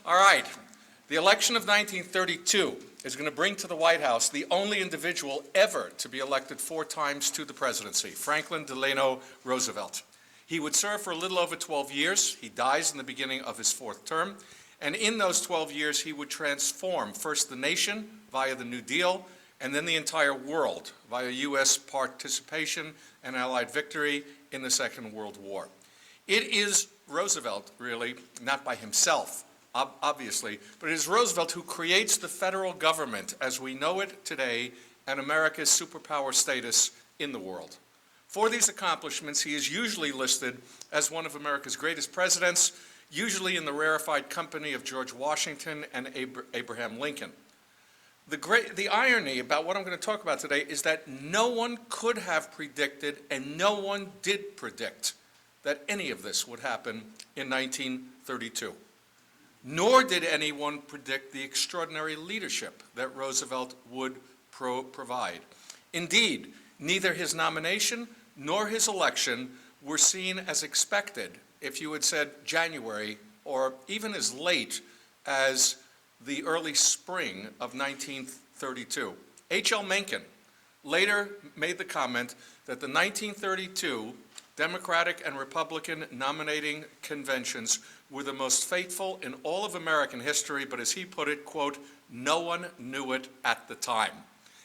All right. The election of 1932 is going to bring to the White House the only individual ever to be elected 4 times to the presidency, Franklin Delano Roosevelt. He would serve for a little over 12 years. He dies in the beginning of his 4th term. And in those 12 years, he would transform first the nation via the New Deal, and then the entire world via U.S. participation and Allied victory in the Second World War. It is Roosevelt, really, not by himself, obviously, but it is Roosevelt who creates the federal government as we know it today and America's superpower status in the world. For these accomplishments, he is usually listed as one of America's greatest presidents, usually in the rarefied company of George Washington and Abraham Lincoln. The irony about what I'm going to talk about today is that no one could have predicted, and no one did predict, that any of this would happen in 1932. Nor did anyone predict the extraordinary leadership that Roosevelt would provide. Indeed, neither his nomination nor his election were seen as expected if you had said January or even as late as the early spring of 1932. H.L. Mencken later made the comment that the 1932 Democratic and Republican nominating conventions were the most fateful in all of American history, but as he put it, quote, no one knew it at the time.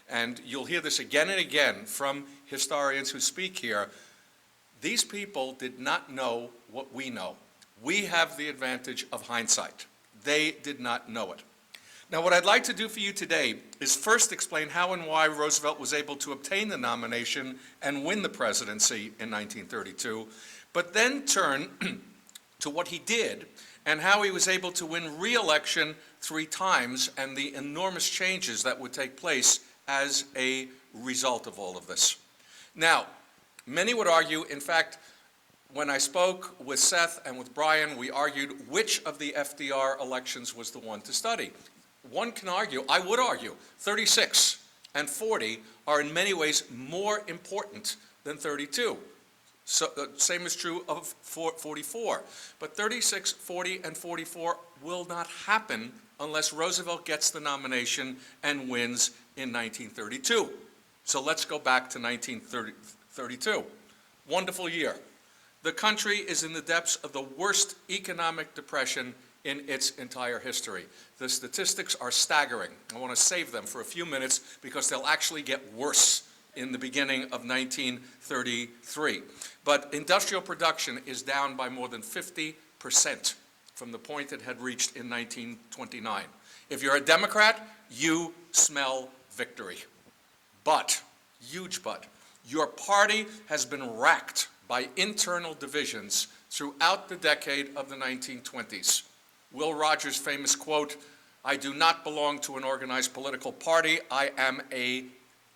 And you'll hear this again and again from historians who speak here. These people did not know what we know. We have the advantage of hindsight. They did not know it. Now, what I'd like to do for you today is first explain how and why Roosevelt was able to obtain the nomination and win the presidency in 1932, but then turn to what he did and how he was able to win re-election 3 times and the enormous changes that would take place as a result of all of this. Now, many would argue, in fact, when I spoke with Seth and with Brian, we argued which of the FDR elections was the one to study. One can argue, I would argue, 36 and 40 are in many ways more important than 32. So, same is true of 44. But 36, 40, and 44 will not happen unless Roosevelt gets the nomination and wins in 1932. So let's go back to 1932. Wonderful year. The country is in the depths of the worst economic depression in its entire history. The statistics are staggering. I want to save them for a few minutes because they'll actually get worse in the beginning of 1933. But industrial production is down by more than 50% from the point it had reached in 1929. If you're a Democrat, you smell victory. But, huge but, your party has been racked by internal divisions throughout the decade of the 1920s. Will Rogers' famous quote, "I do not belong to an organized political party, I am a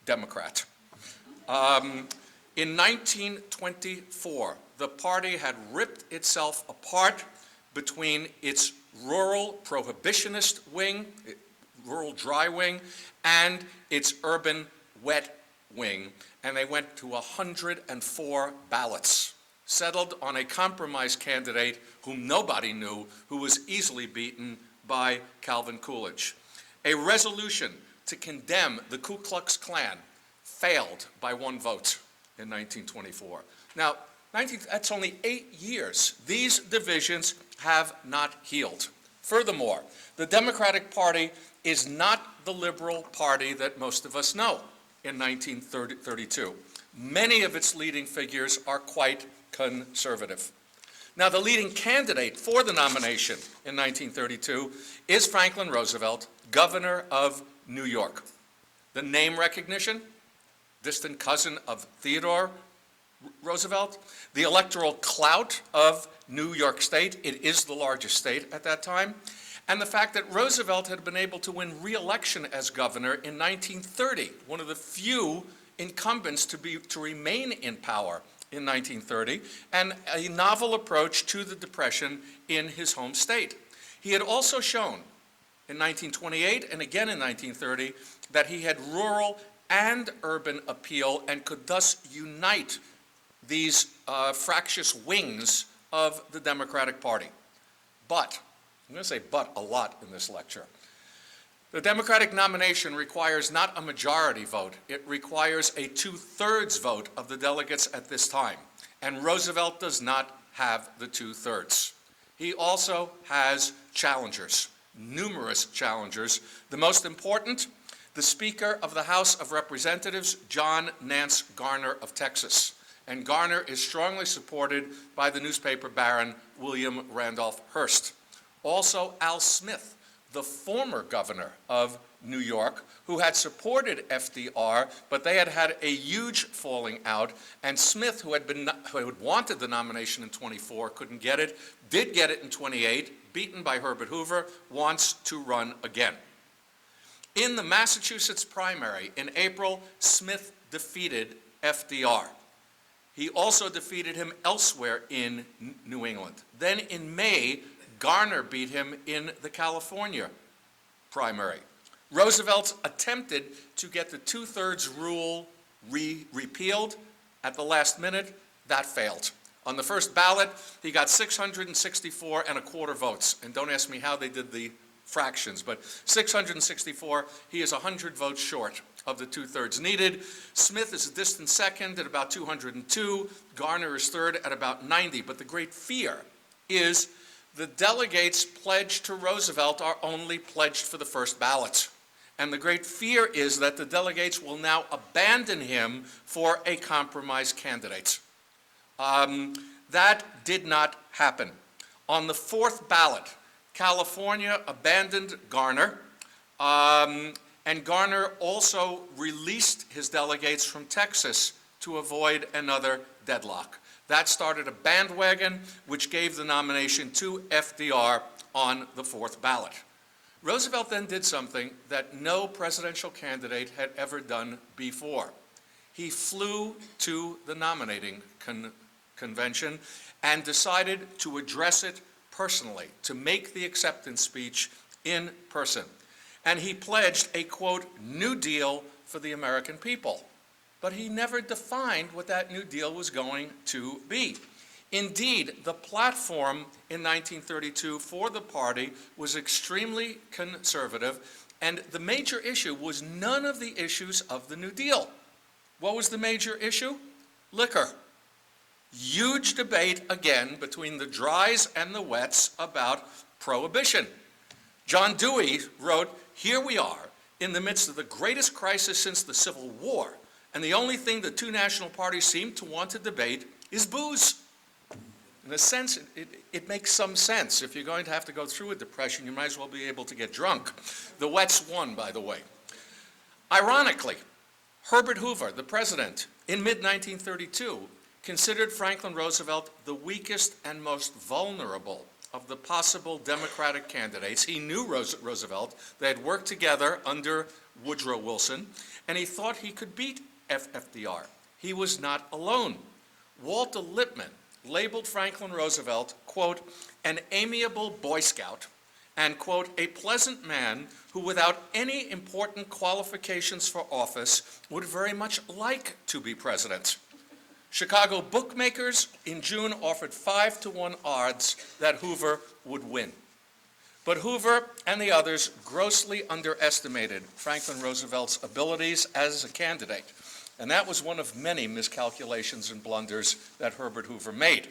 Democrat." In 1924, the party had ripped itself apart between its rural prohibitionist wing, rural dry wing, and its urban wet wing, and they went to 104 ballots, settled on a compromise candidate whom nobody knew, who was easily beaten by Calvin Coolidge. A resolution to condemn the Ku Klux Klan failed by 1 vote in 1924. Now, that's only 8 years. These divisions have not healed. Furthermore, the Democratic Party is not the liberal party that most of us know in 1932. Many of its leading figures are quite conservative. Now, the leading candidate for the nomination in 1932 is Franklin Roosevelt, governor of New York. The name recognition, distant cousin of Theodore Roosevelt. The electoral clout of New York State, it is the largest state at that time. And the fact that Roosevelt had been able to win re-election as governor in 1930, one of the few incumbents to remain in power in 1930, and a novel approach to the Depression in his home state. He had also shown in 1928 and again in 1930 that he had rural and urban appeal and could thus unite these fractious wings of the Democratic Party. But I'm going to say but a lot in this lecture. The Democratic nomination requires not a majority vote. It requires a 2/3 vote of the delegates at this time. And Roosevelt does not have the 2/3. He also has challengers, numerous challengers. The most important, the Speaker of the House of Representatives, John Nance Garner of Texas. And Garner is strongly supported by the newspaper baron William Randolph Hearst. Also, Al Smith, the former governor of New York, who had supported FDR, but they had had a huge falling out, and Smith, who had wanted the nomination in 24, couldn't get it, did get it in 28, beaten by Herbert Hoover, wants to run again. In the Massachusetts primary in April, Smith defeated FDR. He also defeated him elsewhere in New England. Then in May, Garner beat him in the California primary. Roosevelt attempted to get the 2/3 rule repealed at the last minute. That failed. On the first ballot, he got 664 1/4 votes. And don't ask me how they did the fractions, but 664, he is 100 votes short of the 2/3 needed. Smith is a distant second at about 202. Garner is third at about 90. But the great fear is the delegates pledged to Roosevelt are only pledged for the first ballot. And the great fear is that the delegates will now abandon him for a compromise candidate. That did not happen. On the fourth ballot, California abandoned Garner, and Garner also released his delegates from Texas to avoid another deadlock. That started a bandwagon which gave the nomination to FDR on the fourth ballot. Roosevelt then did something that no presidential candidate had ever done before. He flew to the nominating convention and decided to address it personally, to make the acceptance speech in person. And he pledged a, quote, New Deal for the American people. But he never defined what that New Deal was going to be. Indeed, the platform in 1932 for the party was extremely conservative, and the major issue was none of the issues of the New Deal. What was the major issue? Liquor. Huge debate, again, between the dries and the wets about prohibition. John Dewey wrote, "Here we are, in the midst of the greatest crisis since the Civil War, and the only thing the two national parties seem to want to debate is booze." In a sense, it makes some sense. If you're going to have to go through a depression, you might as well be able to get drunk. The wets won, by the way. Ironically, Herbert Hoover, the president, in mid-1932, considered Franklin Roosevelt the weakest and most vulnerable of the possible Democratic candidates. He knew Roosevelt. They had worked together under Woodrow Wilson, and he thought he could beat FDR. He was not alone. Walter Lippmann labeled Franklin Roosevelt, quote, an amiable Boy Scout, and, quote, a pleasant man who, without any important qualifications for office, would very much like to be president. Chicago bookmakers in June offered 5-to-1 odds that Hoover would win. But Hoover and the others grossly underestimated Franklin Roosevelt's abilities as a candidate. And that was one of many miscalculations and blunders that Herbert Hoover made.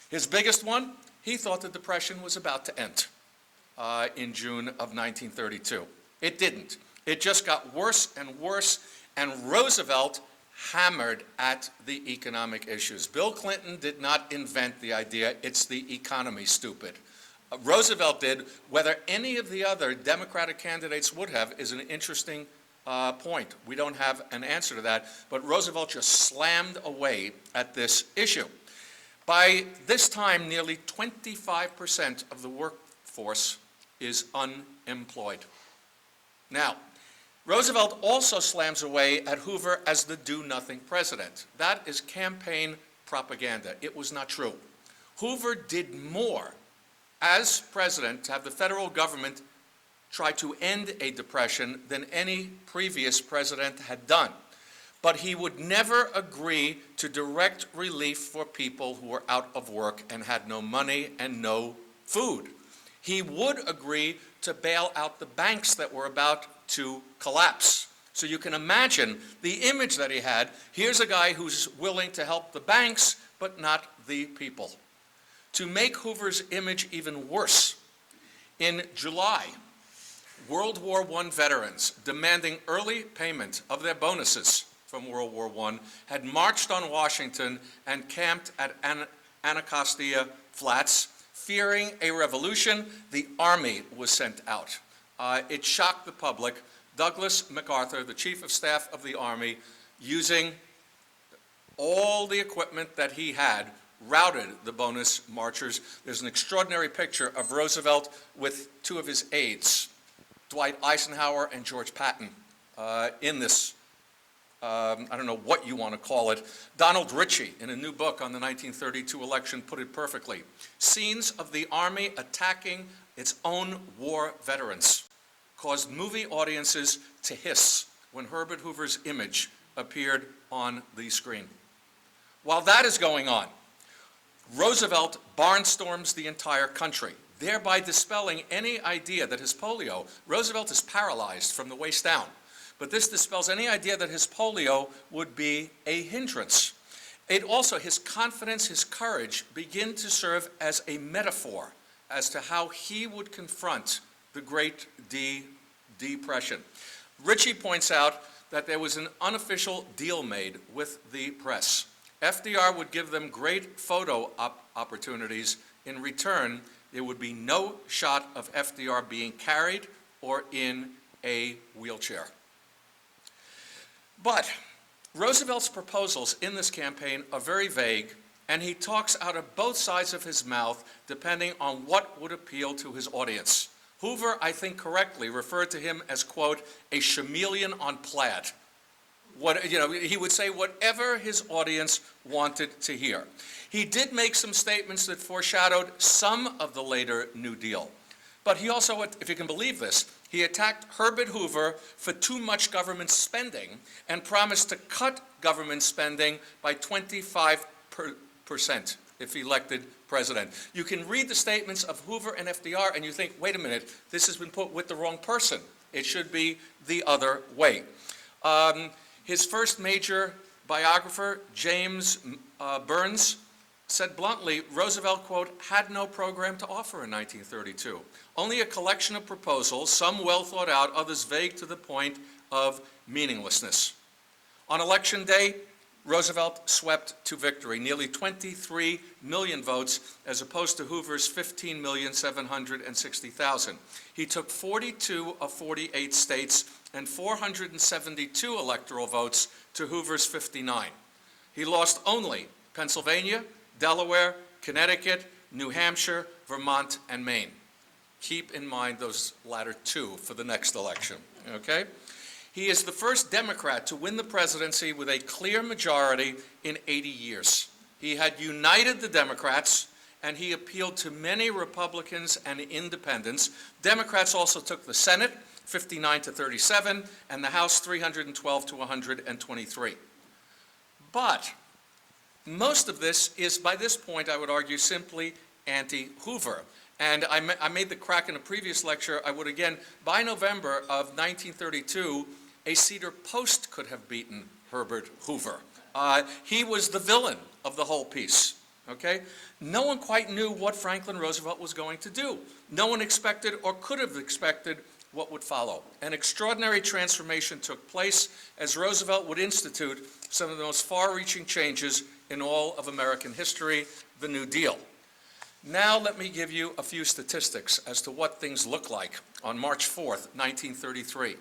His biggest one, he thought the Depression was about to end in June of 1932. It didn't. It just got worse and worse, and Roosevelt hammered at the economic issues. Bill Clinton did not invent the idea, it's the economy, stupid. Roosevelt did. Whether any of the other Democratic candidates would have is an interesting point. We don't have an answer to that, but Roosevelt just slammed away at this issue. By this time, nearly 25% of the workforce is unemployed. Now, Roosevelt also slams away at Hoover as the do-nothing president. That is campaign propaganda. It was not true. Hoover did more as president to have the federal government try to end a depression than any previous president had done. But he would never agree to direct relief for people who were out of work and had no money and no food. He would agree to bail out the banks that were about to collapse. So you can imagine the image that he had. Here's a guy who's willing to help the banks, but not the people. To make Hoover's image even worse, in July, World War I veterans demanding early payment of their bonuses from World War I had marched on Washington and camped at Anacostia Flats. Fearing a revolution, the army was sent out. It shocked the public. Douglas MacArthur, the Chief of Staff of the Army, using all the equipment that he had, routed the bonus marchers. There's an extraordinary picture of Roosevelt with two of his aides, Dwight Eisenhower and George Patton, in this, I don't know what you want to call it. Donald Ritchie, in a new book on the 1932 election, put it perfectly. Scenes of the Army attacking its own war veterans caused movie audiences to hiss when Herbert Hoover's image appeared on the screen. While that is going on, Roosevelt barnstorms the entire country, thereby dispelling any idea that his polio, Roosevelt is paralyzed from the waist down, but this dispels any idea that his polio would be a hindrance. It also, his confidence, his courage begin to serve as a metaphor as to how he would confront the Great Depression. Ritchie points out that there was an unofficial deal made with the press. FDR would give them great photo opportunities. In return, there would be no shot of FDR being carried or in a wheelchair. But Roosevelt's proposals in this campaign are very vague, and he talks out of both sides of his mouth depending on what would appeal to his audience. Hoover, I think correctly, referred to him as, quote, a chameleon on plaid. He would say whatever his audience wanted to hear. He did make some statements that foreshadowed some of the later New Deal. But he also, if you can believe this, he attacked Herbert Hoover for too much government spending and promised to cut government spending by 25% if elected president. You can read the statements of Hoover and FDR and you think, wait a minute, this has been put with the wrong person. It should be the other way. His first major biographer, James Burns, said bluntly, Roosevelt, quote, had no program to offer in 1932. Only a collection of proposals, some well thought out, others vague to the point of meaninglessness. On election day, Roosevelt swept to victory, nearly 23 million votes, as opposed to Hoover's 15,760,000. He took 42 of 48 states and 472 electoral votes to Hoover's 59. He lost only Pennsylvania, Delaware, Connecticut, New Hampshire, Vermont, and Maine. Keep in mind those latter two for the next election, okay? He is the first Democrat to win the presidency with a clear majority in 80 years. He had united the Democrats, and he appealed to many Republicans and independents. Democrats also took the Senate, 59-37, and the House, 312-123. But most of this is, by this point, I would argue, simply anti-Hoover. And I made the crack in a previous lecture. I would again, by November of 1932, a Cedar Post could have beaten Herbert Hoover. He was the villain of the whole piece, okay? No one quite knew what Franklin Roosevelt was going to do. No one expected or could have expected what would follow. An extraordinary transformation took place as Roosevelt would institute some of the most far-reaching changes in all of American history, the New Deal. Now let me give you a few statistics as to what things look like on March 4th, 1933.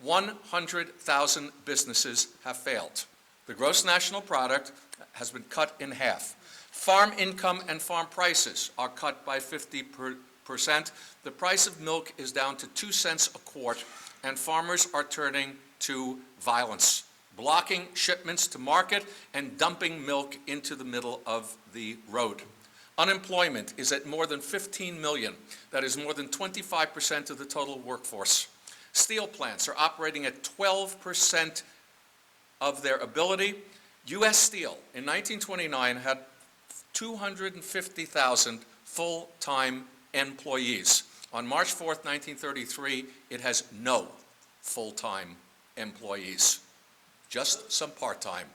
100,000 businesses have failed. The gross national product has been cut in half. Farm income and farm prices are cut by 50%. The price of milk is down to 2 cents a quart, and farmers are turning to violence, blocking shipments to market and dumping milk into the middle of the road. Unemployment is at more than 15 million. That is more than 25% of the total workforce. Steel plants are operating at 12% of their ability. U.S. Steel in 1929 had 250,000 full-time employees. On March 4th, 1933, it has no full-time employees, just some part-time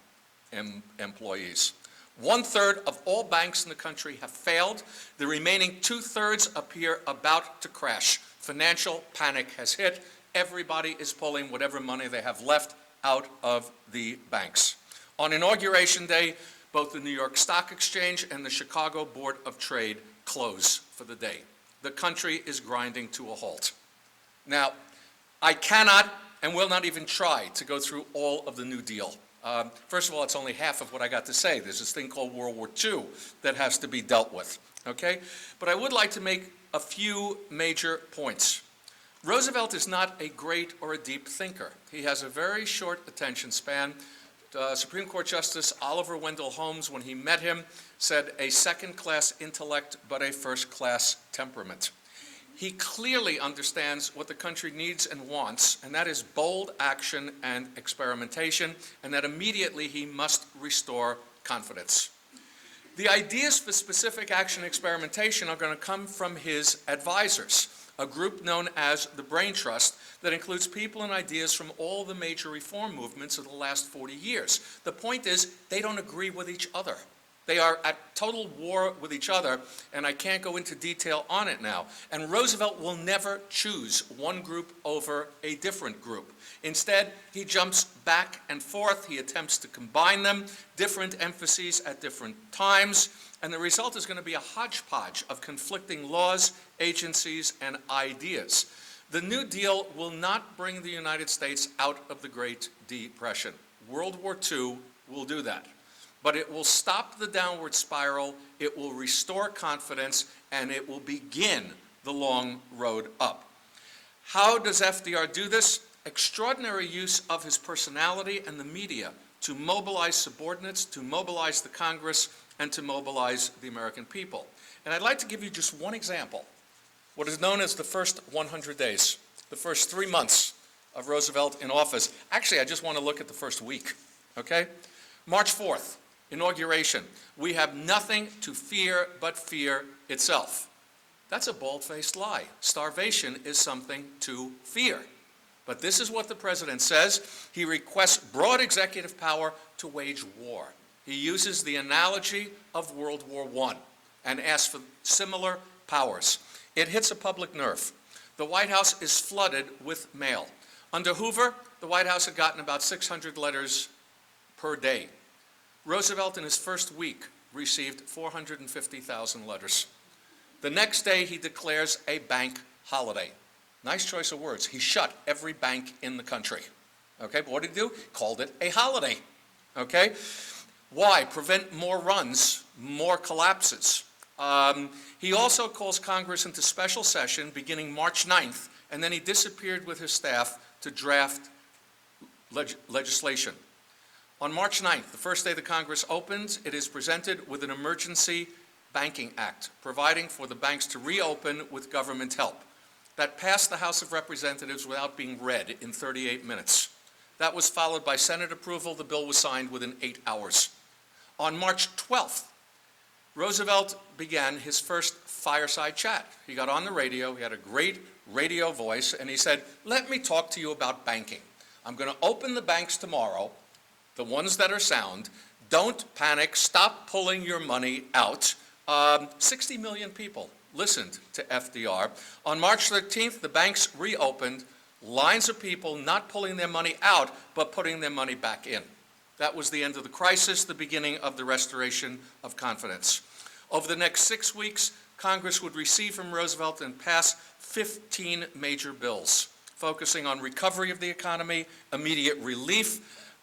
employees. 1/3 of all banks in the country have failed. The remaining 2/3 appear about to crash. Financial panic has hit. Everybody is pulling whatever money they have left out of the banks. On Inauguration Day, both the New York Stock Exchange and the Chicago Board of Trade close for the day. The country is grinding to a halt. Now, I cannot and will not even try to go through all of the New Deal. First of all, it's only half of what I got to say. There's this thing called World War II that has to be dealt with, okay? But I would like to make a few major points. Roosevelt is not a great or a deep thinker. He has a very short attention span. Supreme Court Justice Oliver Wendell Holmes, when he met him, said a second-class intellect but a first-class temperament. He clearly understands what the country needs and wants, and that is bold action and experimentation, and that immediately he must restore confidence. The ideas for specific action and experimentation are going to come from his advisors, a group known as the Brain Trust that includes people and ideas from all the major reform movements of the last 40 years. The point is, they don't agree with each other. They are at total war with each other, and I can't go into detail on it now. And Roosevelt will never choose one group over a different group. Instead, he jumps back and forth. He attempts to combine them, different emphases at different times, and the result is going to be a hodgepodge of conflicting laws, agencies, and ideas. The New Deal will not bring the United States out of the Great Depression. World War II will do that. But it will stop the downward spiral, it will restore confidence, and it will begin the long road up. How does FDR do this? Extraordinary use of his personality and the media to mobilize subordinates, to mobilize the Congress, and to mobilize the American people. And I'd like to give you just one example, what is known as the first 100 days, the first 3 months of Roosevelt in office. Actually, I just want to look at the first week, okay? March 4th. Inauguration. We have nothing to fear but fear itself. That's a bald-faced lie. Starvation is something to fear. But this is what the president says. He requests broad executive power to wage war. He uses the analogy of World War I and asks for similar powers. It hits a public nerve. The White House is flooded with mail. Under Hoover, the White House had gotten about 600 letters per day. Roosevelt, in his first week, received 450,000 letters. The next day, he declares a bank holiday. Nice choice of words. He shut every bank in the country. Okay, but what did he do? Called it a holiday. Okay? Why? Prevent more runs, more collapses. He also calls Congress into special session beginning March 9th, and then he disappeared with his staff to draft legislation. On March 9th, the first day the Congress opens, it is presented with an emergency banking act, providing for the banks to reopen with government help. That passed the House of Representatives without being read in 38 minutes. That was followed by Senate approval. The bill was signed within 8 hours. On March 12th, Roosevelt began his first fireside chat. He got on the radio, he had a great radio voice, and he said, "Let me talk to you about banking. I'm going to open the banks tomorrow, the ones that are sound. Don't panic, stop pulling your money out." 60 million people listened to FDR. On March 13th, the banks reopened, lines of people not pulling their money out, but putting their money back in. That was the end of the crisis, the beginning of the restoration of confidence. Over the next 6 weeks, Congress would receive from Roosevelt and pass 15 major bills, focusing on recovery of the economy, immediate relief,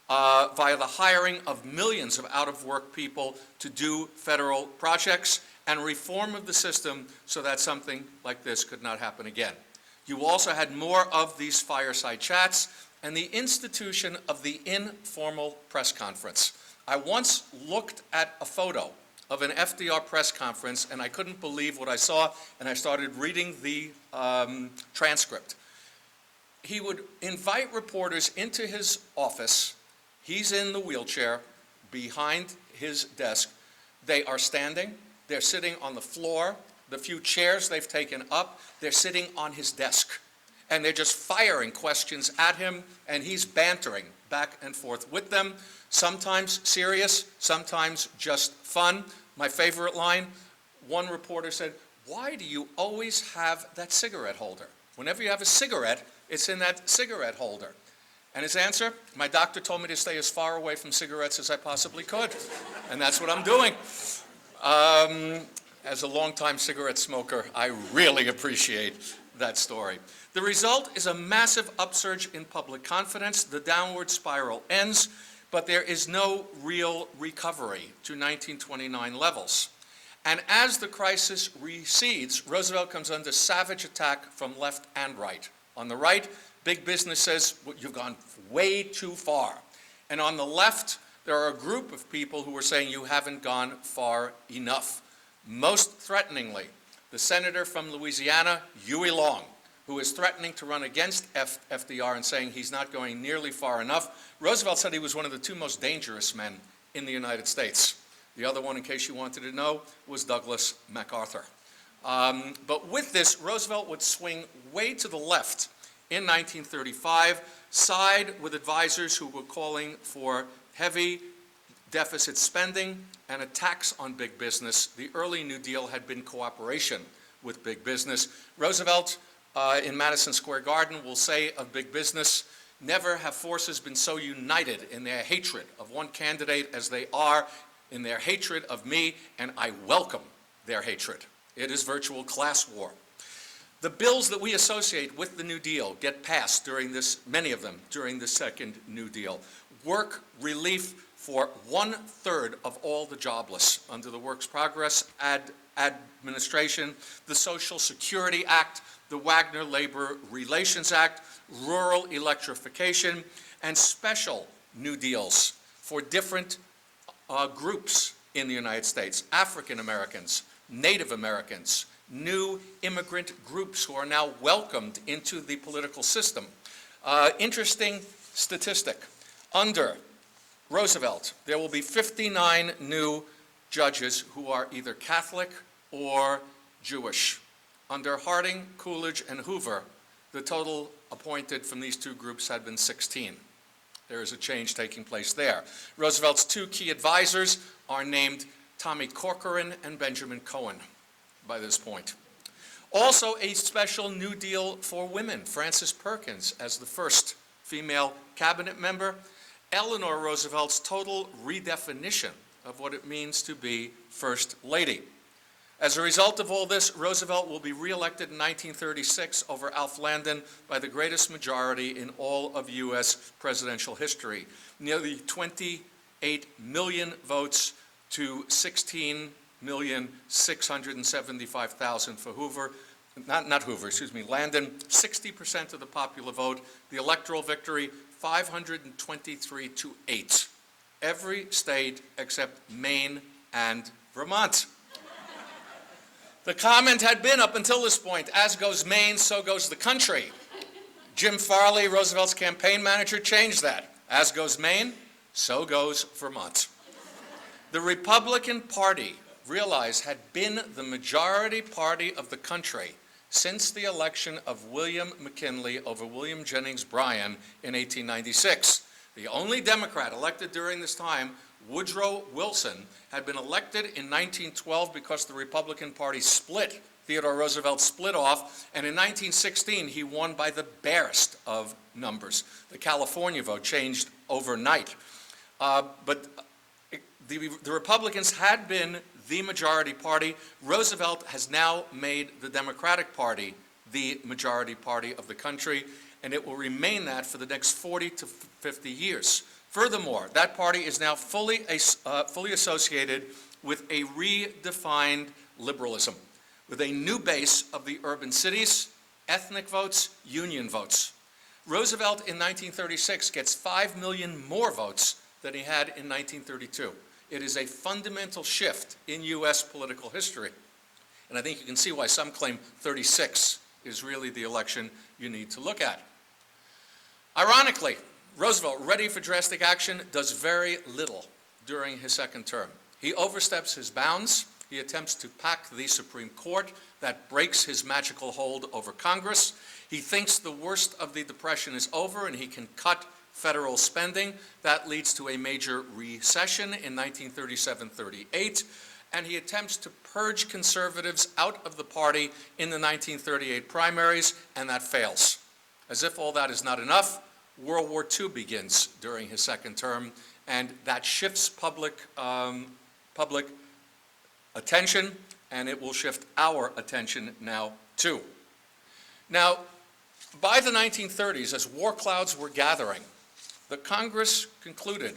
via the hiring of millions of out-of-work people to do federal projects, and reform of the system so that something like this could not happen again. You also had more of these fireside chats and the institution of the informal press conference. I once looked at a photo of an FDR press conference, and I couldn't believe what I saw, and I started reading the transcript. He would invite reporters into his office. He's in the wheelchair behind his desk. They are standing. They're sitting on the floor. the few chairs they've taken up, they're sitting on his desk. And they're just firing questions at him, and he's bantering back and forth with them, sometimes serious, sometimes just fun. My favorite line, one reporter said, "Why do you always have that cigarette holder? Whenever you have a cigarette, it's in that cigarette holder." And his answer, "My doctor told me to stay as far away from cigarettes as I possibly could." And that's what I'm doing. As a longtime cigarette smoker, I really appreciate that story. The result is a massive upsurge in public confidence. The downward spiral ends, but there is no real recovery to 1929 levels. And as the crisis recedes, Roosevelt comes under savage attack from left and right. On the right, big business says, well, you've gone way too far. And on the left, there are a group of people who are saying you haven't gone far enough. Most threateningly, the senator from Louisiana, Huey Long, who is threatening to run against FDR and saying he's not going nearly far enough. Roosevelt said he was one of the two most dangerous men in the United States. The other one, in case you wanted to know, was Douglas MacArthur. But with this, Roosevelt would swing way to the left in 1935, side with advisors who were calling for heavy deficit spending and a tax on big business. The early New Deal had been cooperation with big business. Roosevelt, in Madison Square Garden, will say of big business, "Never have forces been so united in their hatred of one candidate as they are in their hatred of me, and I welcome their hatred." It is virtual class war. The bills that we associate with the New Deal get passed during this, many of them, during the second New Deal. Work relief for 1/3 of all the jobless under the Works Progress administration, the Social Security Act, the Wagner Labor Relations Act, rural electrification, and special New Deals for different groups in the United States, African Americans, Native Americans, new immigrant groups who are now welcomed into the political system. Interesting statistic. Under Roosevelt, there will be 59 new judges who are either Catholic or Jewish. Under Harding, Coolidge, and Hoover, the total appointed from these two groups had been 16. There is a change taking place there. Roosevelt's two key advisors are named Tommy Corcoran and Benjamin Cohen by this point. Also a special New Deal for women, Frances Perkins as the first female cabinet member, Eleanor Roosevelt's total redefinition of what it means to be First Lady. As a result of all this, Roosevelt will be reelected in 1936 over Alf Landon by the greatest majority in all of U.S. presidential history. Nearly 28 million votes to 16,675,000 for Hoover. Not Hoover, excuse me, Landon, 60% of the popular vote. The electoral victory, 523-8. Every state except Maine and Vermont. The comment had been up until this point, as goes Maine, so goes the country. Jim Farley, Roosevelt's campaign manager, changed that. As goes Maine, so goes Vermont. The Republican Party, realize, had been the majority party of the country since the election of William McKinley over William Jennings Bryan in 1896. The only Democrat elected during this time, Woodrow Wilson, had been elected in 1912 because the Republican Party split. Theodore Roosevelt split off, and in 1916 he won by the barest of numbers. The California vote changed overnight. But the Republicans had been the majority party. Roosevelt has now made the Democratic Party the majority party of the country, and it will remain that for the next 40 to 50 years. Furthermore, that party is now fully associated with a redefined liberalism, with a new base of the urban cities, ethnic votes, union votes. Roosevelt in 1936 gets 5 million more votes than he had in 1932. It is a fundamental shift in U.S. political history. And I think you can see why some claim 36 is really the election you need to look at. Ironically, Roosevelt, ready for drastic action, does very little during his second term. He oversteps his bounds. He attempts to pack the Supreme Court. That breaks his magical hold over Congress. He thinks the worst of the Depression is over and he can cut federal spending. That leads to a major recession in 1937-38. And he attempts to purge conservatives out of the party in the 1938 primaries, and that fails. As if all that is not enough, World War II begins during his second term, and that shifts public attention, and it will shift our attention now too. Now, by the 1930s, as war clouds were gathering, the Congress concluded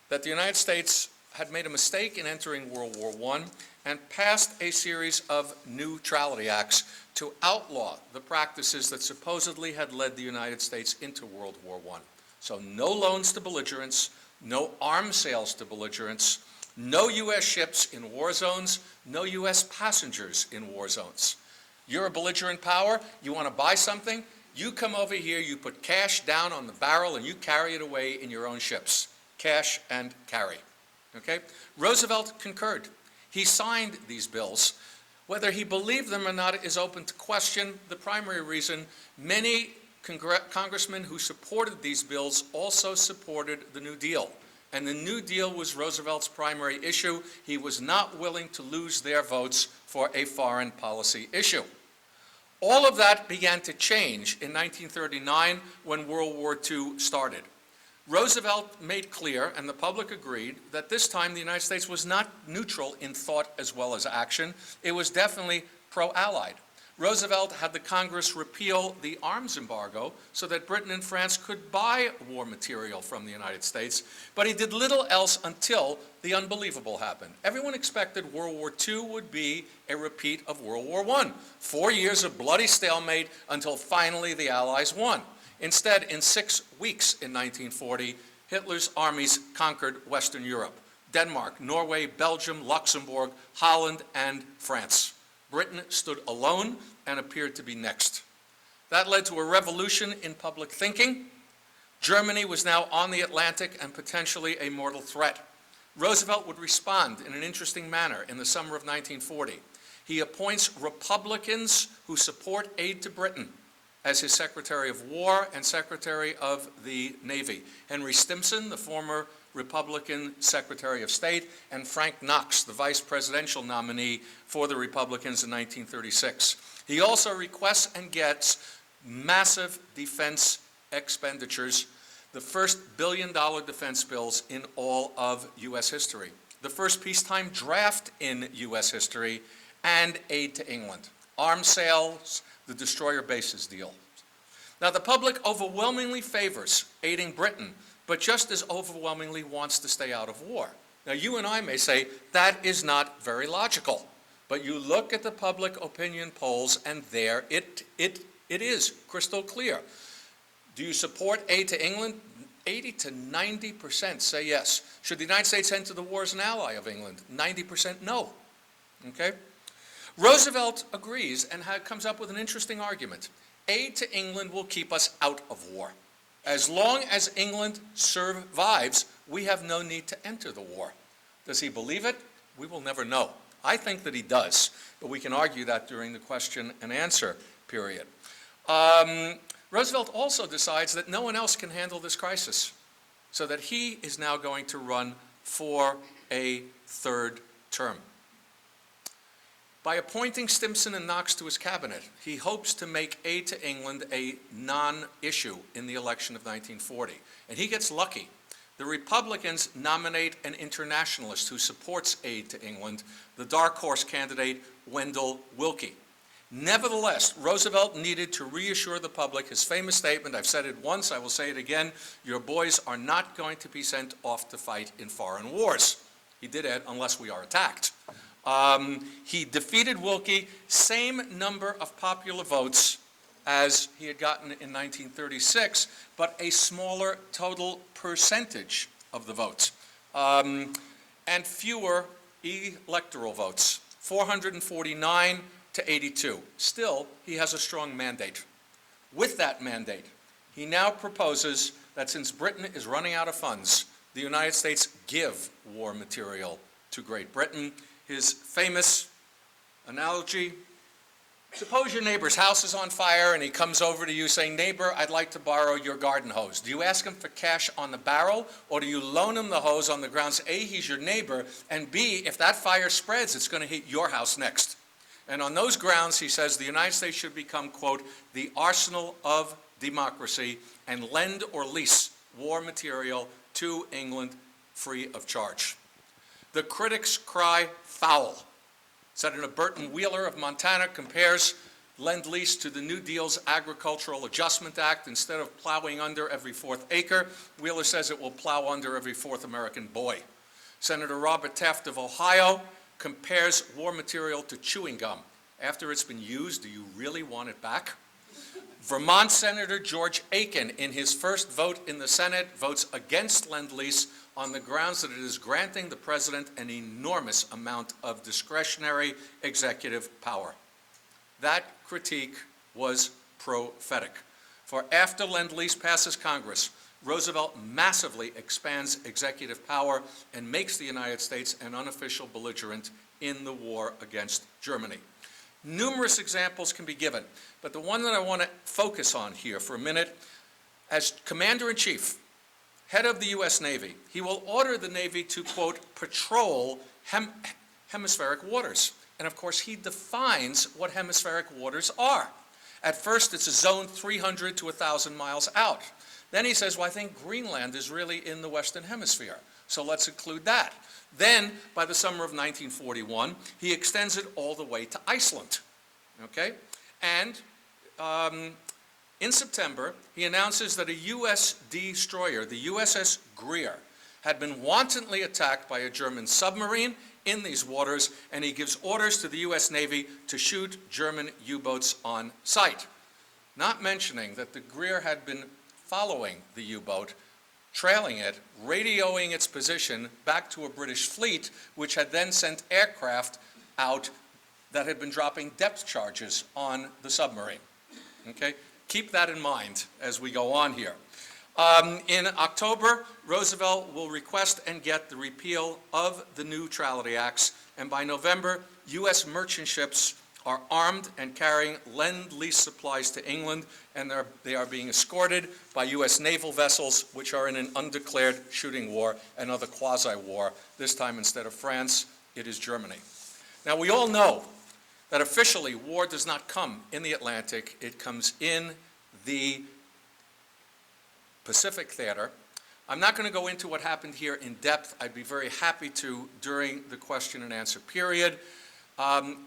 that the United States had made a mistake in entering World War I and passed a series of neutrality acts to outlaw the practices that supposedly had led the United States into World War I. So no loans to belligerents, no arms sales to belligerents, no U.S. ships in war zones, no U.S. passengers in war zones. You're a belligerent power, you want to buy something, you come over here, you put cash down on the barrel, and you carry it away in your own ships. Cash and carry. Okay? Roosevelt concurred. He signed these bills. Whether he believed them or not is open to question. The primary reason, many congressmen who supported these bills also supported the New Deal. And the New Deal was Roosevelt's primary issue. He was not willing to lose their votes for a foreign policy issue. All of that began to change in 1939 when World War II started. Roosevelt made clear, and the public agreed, that this time the United States was not neutral in thought as well as action. It was definitely pro-Allied. Roosevelt had the Congress repeal the arms embargo so that Britain and France could buy war material from the United States, but he did little else until the unbelievable happened. Everyone expected World War II would be a repeat of World War I. 4 years of bloody stalemate until finally the Allies won. Instead, in 6 weeks in 1940, Hitler's armies conquered Western Europe: Denmark, Norway, Belgium, Luxembourg, Holland, and France. Britain stood alone and appeared to be next. That led to a revolution in public thinking. Germany was now on the Atlantic and potentially a mortal threat. Roosevelt would respond in an interesting manner in the summer of 1940. He appoints Republicans who support aid to Britain as his Secretary of War and Secretary of the Navy: Henry Stimson, the former Republican Secretary of State, and Frank Knox, the vice presidential nominee for the Republicans in 1936. He also requests and gets massive defense expenditures, the first billion-dollar defense bills in all of U.S. history, the first peacetime draft in U.S. history, and aid to England. Arms sales, the destroyer bases deal. Now, the public overwhelmingly favors aiding Britain, but just as overwhelmingly wants to stay out of war. Now, you and I may say that is not very logical, but you look at the public opinion polls and there it is crystal clear. Do you support aid to England? 80 to 90% say yes. Should the United States enter the war as an ally of England? 90% no. Okay? Roosevelt agrees and comes up with an interesting argument. Aid to England will keep us out of war. As long as England survives, we have no need to enter the war. Does he believe it? We will never know. I think that he does, but we can argue that during the question and answer period. Roosevelt also decides that no one else can handle this crisis, so that he is now going to run for a third term. By appointing Stimson and Knox to his cabinet, he hopes to make aid to England a non-issue in the election of 1940. And he gets lucky. The Republicans nominate an internationalist who supports aid to England, the dark horse candidate Wendell Willkie. Nevertheless, Roosevelt needed to reassure the public his famous statement, I've said it once, I will say it again, your boys are not going to be sent off to fight in foreign wars. He did it unless we are attacked. He defeated Willkie, same number of popular votes as he had gotten in 1936, but a smaller total percentage of the votes, and fewer electoral votes, 449 to 82. Still, he has a strong mandate. With that mandate, he now proposes that since Britain is running out of funds, the United States give war material to Great Britain. his famous analogy. Suppose your neighbor's house is on fire and he comes over to you saying, "Neighbor, I'd like to borrow your garden hose." Do you ask him for cash on the barrel, or do you loan him the hose on the grounds, A, he's your neighbor, and B, if that fire spreads, it's going to hit your house next? And on those grounds, he says, the United States should become, quote, "the arsenal of democracy," and lend or lease war material to England free of charge. The critics cry foul. Senator Burton Wheeler of Montana compares Lend-Lease to the New Deal's Agricultural Adjustment Act. Instead of plowing under every fourth acre, Wheeler says it will plow under every fourth American boy. Senator Robert Taft of Ohio compares war material to chewing gum. After it's been used, do you really want it back? Vermont Senator George Aiken, in his first vote in the Senate, votes against Lend-Lease on the grounds that it is granting the president an enormous amount of discretionary executive power. That critique was prophetic. For after Lend-Lease passes Congress, Roosevelt massively expands executive power and makes the United States an unofficial belligerent in the war against Germany. Numerous examples can be given, but the one that I want to focus on here for a minute, as Commander-in-Chief, head of the U.S. Navy, he will order the Navy to, quote, "patrol hemispheric waters." And of course, he defines what hemispheric waters are. At first, it's a zone 300 to 1,000 miles out. Then he says, well, I think Greenland is really in the Western Hemisphere, so let's include that. Then, by the summer of 1941, he extends it all the way to Iceland, okay? And in September, he announces that a U.S. destroyer, the USS Greer, had been wantonly attacked by a German submarine in these waters, and he gives orders to the U.S. Navy to shoot German U-boats on sight. Not mentioning that the Greer had been following the U-boat, trailing it, radioing its position back to a British fleet, which had then sent aircraft out that had been dropping depth charges on the submarine. Okay? Keep that in mind as we go on here. In October, Roosevelt will request and get the repeal of the Neutrality Acts, and by November, U.S. merchant ships are armed and carrying Lend-Lease supplies to England, and they are being escorted by U.S. naval vessels, which are in an undeclared shooting war, another quasi-war. This time, instead of France, it is Germany. Now, we all know that officially war does not come in the Atlantic, it comes in the Pacific theater. I'm not going to go into what happened here in depth. I'd be very happy to during the question and answer period.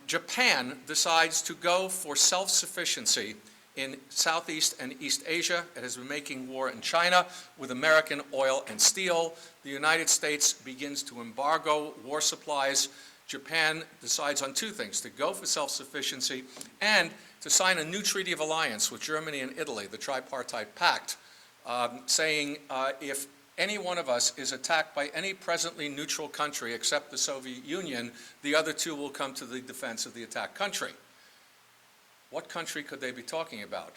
Japan decides to go for self-sufficiency in Southeast and East Asia. It has been making war in China with American oil and steel. The United States begins to embargo war supplies. Japan decides on two things: to go for self-sufficiency and to sign a new treaty of alliance with Germany and Italy, the tripartite pact, saying if any one of us is attacked by any presently neutral country except the Soviet Union, the other two will come to the defense of the attacked country. What country could they be talking about?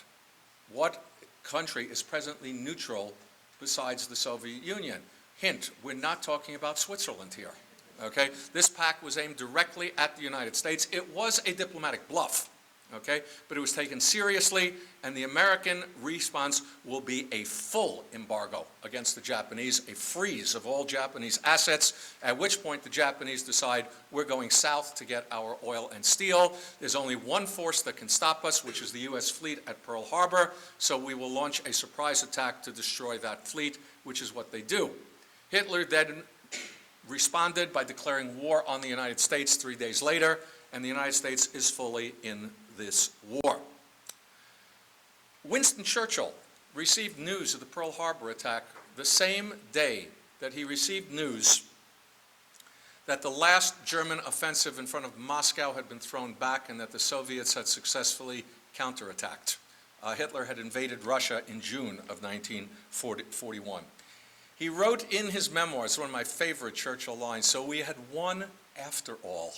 What country is presently neutral besides the Soviet Union? Hint, we're not talking about Switzerland here. Okay? This pact was aimed directly at the United States. It was a diplomatic bluff. Okay? But it was taken seriously, and the American response will be a full embargo against the Japanese, a freeze of all Japanese assets, at which point the Japanese decide we're going south to get our oil and steel. There's only one force that can stop us, which is the U.S. fleet at Pearl Harbor, so we will launch a surprise attack to destroy that fleet, which is what they do. Hitler then responded by declaring war on the United States 3 days later, and the United States is fully in this war. Winston Churchill received news of the Pearl Harbor attack the same day that he received news that the last German offensive in front of Moscow had been thrown back and that the Soviets had successfully counterattacked. Hitler had invaded Russia in June of 1941. He wrote in his memoirs, one of my favorite Churchill lines, "So we had won after all."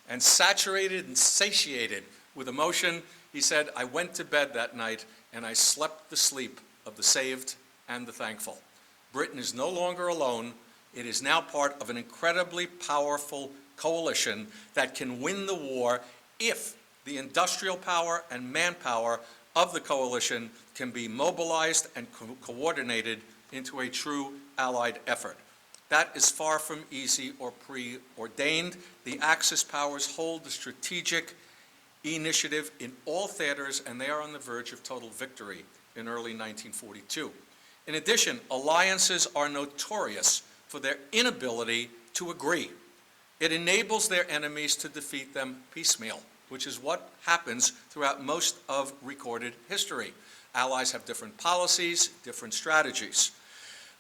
And saturated and satiated with emotion, he said, "I went to bed that night and I slept the sleep of the saved and the thankful. Britain is no longer alone. It is now part of an incredibly powerful coalition that can win the war if the industrial power and manpower of the coalition can be mobilized and coordinated into a true allied effort. That is far from easy or preordained. The Axis powers hold the strategic initiative in all theaters, and they are on the verge of total victory in early 1942. In addition, alliances are notorious for their inability to agree. It enables their enemies to defeat them piecemeal, which is what happens throughout most of recorded history. Allies have different policies, different strategies.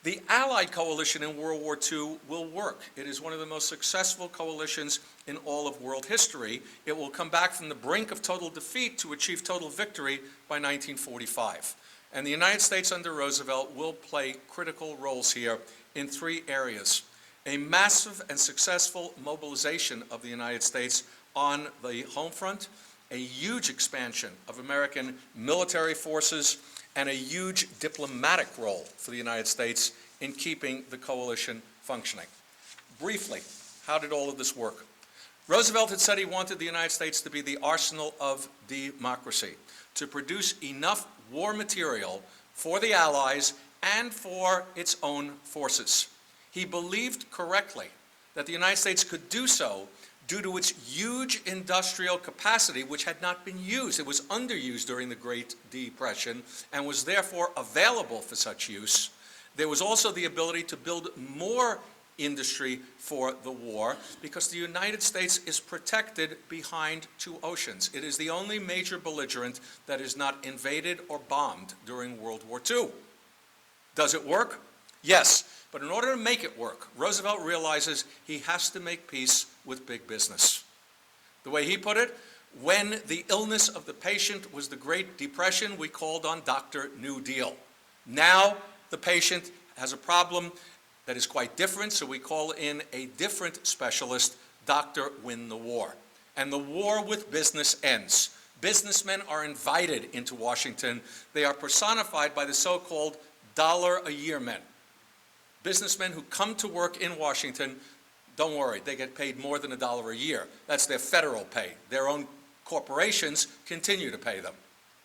The Allied coalition in World War II will work. It is one of the most successful coalitions in all of world history. It will come back from the brink of total defeat to achieve total victory by 1945. And the United States under Roosevelt will play critical roles here in three areas. A massive and successful mobilization of the United States on the home front, a huge expansion of American military forces, and a huge diplomatic role for the United States in keeping the coalition functioning. Briefly, how did all of this work? Roosevelt had said he wanted the United States to be the arsenal of democracy, to produce enough war material for the Allies and for its own forces. He believed correctly that the United States could do so due to its huge industrial capacity, which had not been used. It was underused during the Great Depression and was therefore available for such use. There was also the ability to build more industry for the war because the United States is protected behind two oceans. It is the only major belligerent that is not invaded or bombed during World War II. Does it work? Yes. But in order to make it work, Roosevelt realizes he has to make peace with big business. The way he put it, when the illness of the patient was the Great Depression, we called on Dr. New Deal. Now the patient has a problem that is quite different, so we call in a different specialist, Dr. Win the War. And the war with business ends. Businessmen are invited into Washington. They are personified by the so-called dollar-a-year men. Businessmen who come to work in Washington, don't worry, they get paid more than $1 a year. That's their federal pay. Their own corporations continue to pay them.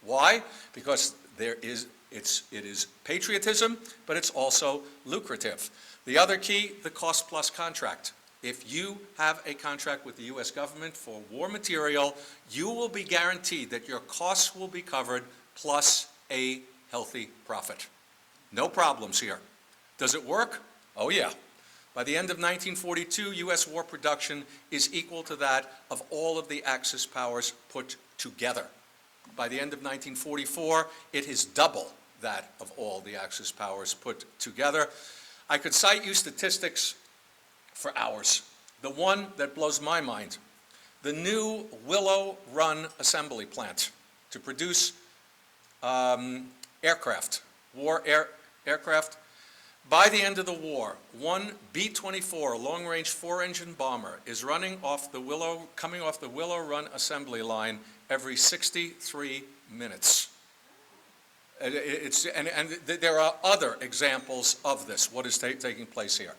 Why? Because it is patriotism, but it's also lucrative. The other key, the cost-plus contract. If you have a contract with the U.S. government for war material, you will be guaranteed that your costs will be covered plus a healthy profit. No problems here. Does it work? Oh yeah. By the end of 1942, U.S. war production is equal to that of all of the Axis powers put together. By the end of 1944, it is double that of all the Axis powers put together. I could cite you statistics for hours. The one that blows my mind, the new Willow Run assembly plant to produce aircraft, aircraft. By the end of the war, one B-24 long-range 4-engine bomber is coming off the Willow Run assembly line every 63 minutes. And there are other examples of this, what is taking place here.